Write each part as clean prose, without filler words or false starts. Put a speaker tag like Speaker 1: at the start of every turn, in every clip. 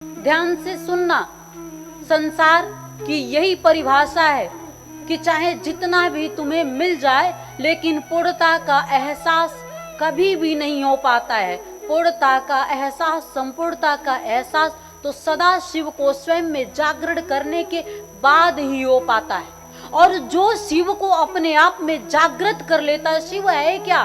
Speaker 1: ध्यान से सुनना। संसार की यही परिभाषा है कि चाहे जितना भी तुम्हें मिल जाए, लेकिन पूर्णता का एहसास कभी भी नहीं हो पाता है। पूर्णता का एहसास, संपूर्णता का एहसास तो सदा शिव को स्वयं में जागृत करने के बाद ही हो पाता है। और जो शिव को अपने आप में जागृत कर लेता है, शिव है क्या?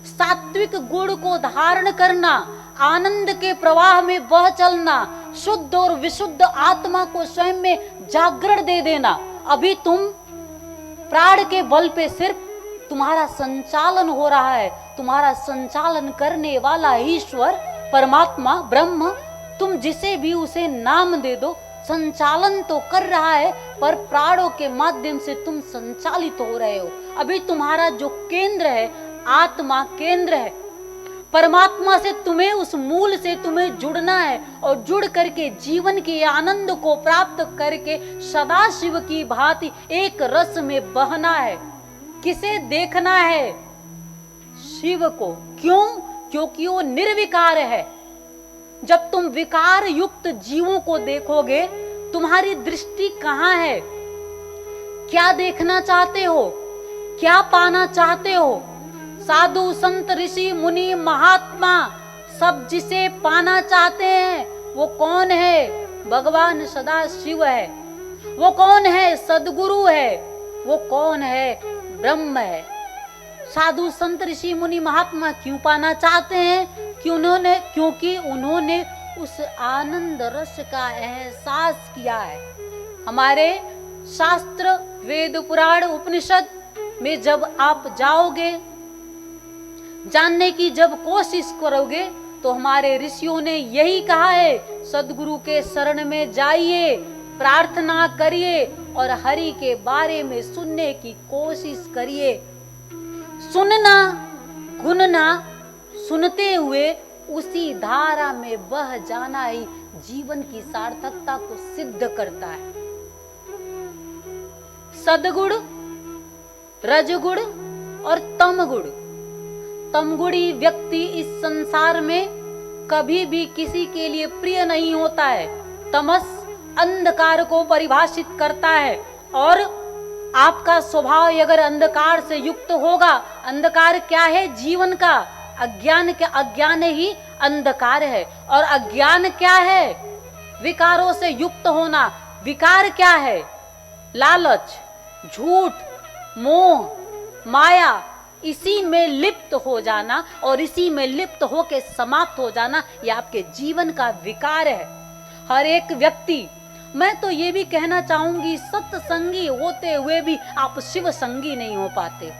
Speaker 1: सात्विक गुण को धारण करना, आनंद के प्रवाह में बह चलना, शुद्ध और विशुद्ध आत्मा को स्वयं में जागरण दे देना। अभी तुम प्राण के बल पे सिर्फ तुम्हारा संचालन हो रहा है। तुम्हारा संचालन करने वाला ईश्वर, परमात्मा, ब्रह्म, तुम जिसे भी उसे नाम दे दो, संचालन तो कर रहा है, पर प्राणों के माध्यम से तुम संचालित हो रहे हो। अभी तुम्हारा जो केंद्र है, आत्मा केंद्र है। परमात्मा से तुम्हें, उस मूल से तुम्हें जुड़ना है और जुड़ करके जीवन के आनंद को प्राप्त करके सदा शिव की भांति एक रस में बहना है। किसे देखना है? शिव को। क्यों? क्योंकि वो निर्विकार है। जब तुम विकार युक्त जीवों को देखोगे, तुम्हारी दृष्टि कहां है? क्या देखना चाहते हो? क्या पाना चाहते हो? साधु, संत, ऋषि, मुनि, महात्मा, सब जिसे पाना चाहते हैं वो कौन है? भगवान सदा शिव है। वो कौन है? सदगुरु है। वो कौन है? ब्रह्म है। साधु, संत, ऋषि, मुनि, महात्मा क्यों पाना चाहते हैं? क्योंकि उन्होंने उस आनंद रस का एहसास किया है। हमारे शास्त्र, वेद, पुराण, उपनिषद में जब आप जाओगे, जानने की जब कोशिश करोगे, तो हमारे ऋषियों ने यही कहा है, सदगुरु के शरण में जाइए, प्रार्थना करिए और हरि के बारे में सुनने की कोशिश करिए। सुनना, गुनना, सुनते हुए उसी धारा में बह जाना ही जीवन की सार्थकता को सिद्ध करता है। सदगुण, रजगुण और तमगुण। तमगुणी व्यक्ति इस संसार में कभी भी किसी के लिए प्रिय नहीं होता है। तमस अंधकार को परिभाषित करता है और आपका स्वभाव अगर अंधकार से युक्त होगा, अंधकार क्या है? जीवन का अज्ञान। क्या? अज्ञान ही अंधकार है। और अज्ञान क्या है? विकारों से युक्त होना। विकार क्या है? लालच, झूठ, मोह, माया, इसी में लिप्त हो जाना और इसी में लिप्त होके समाप्त हो जाना, ये आपके जीवन का विकार है। हर एक व्यक्ति, मैं तो ये भी कहना चाहूंगी, सत्संगी होते हुए भी आप शिव संगी नहीं हो पाते।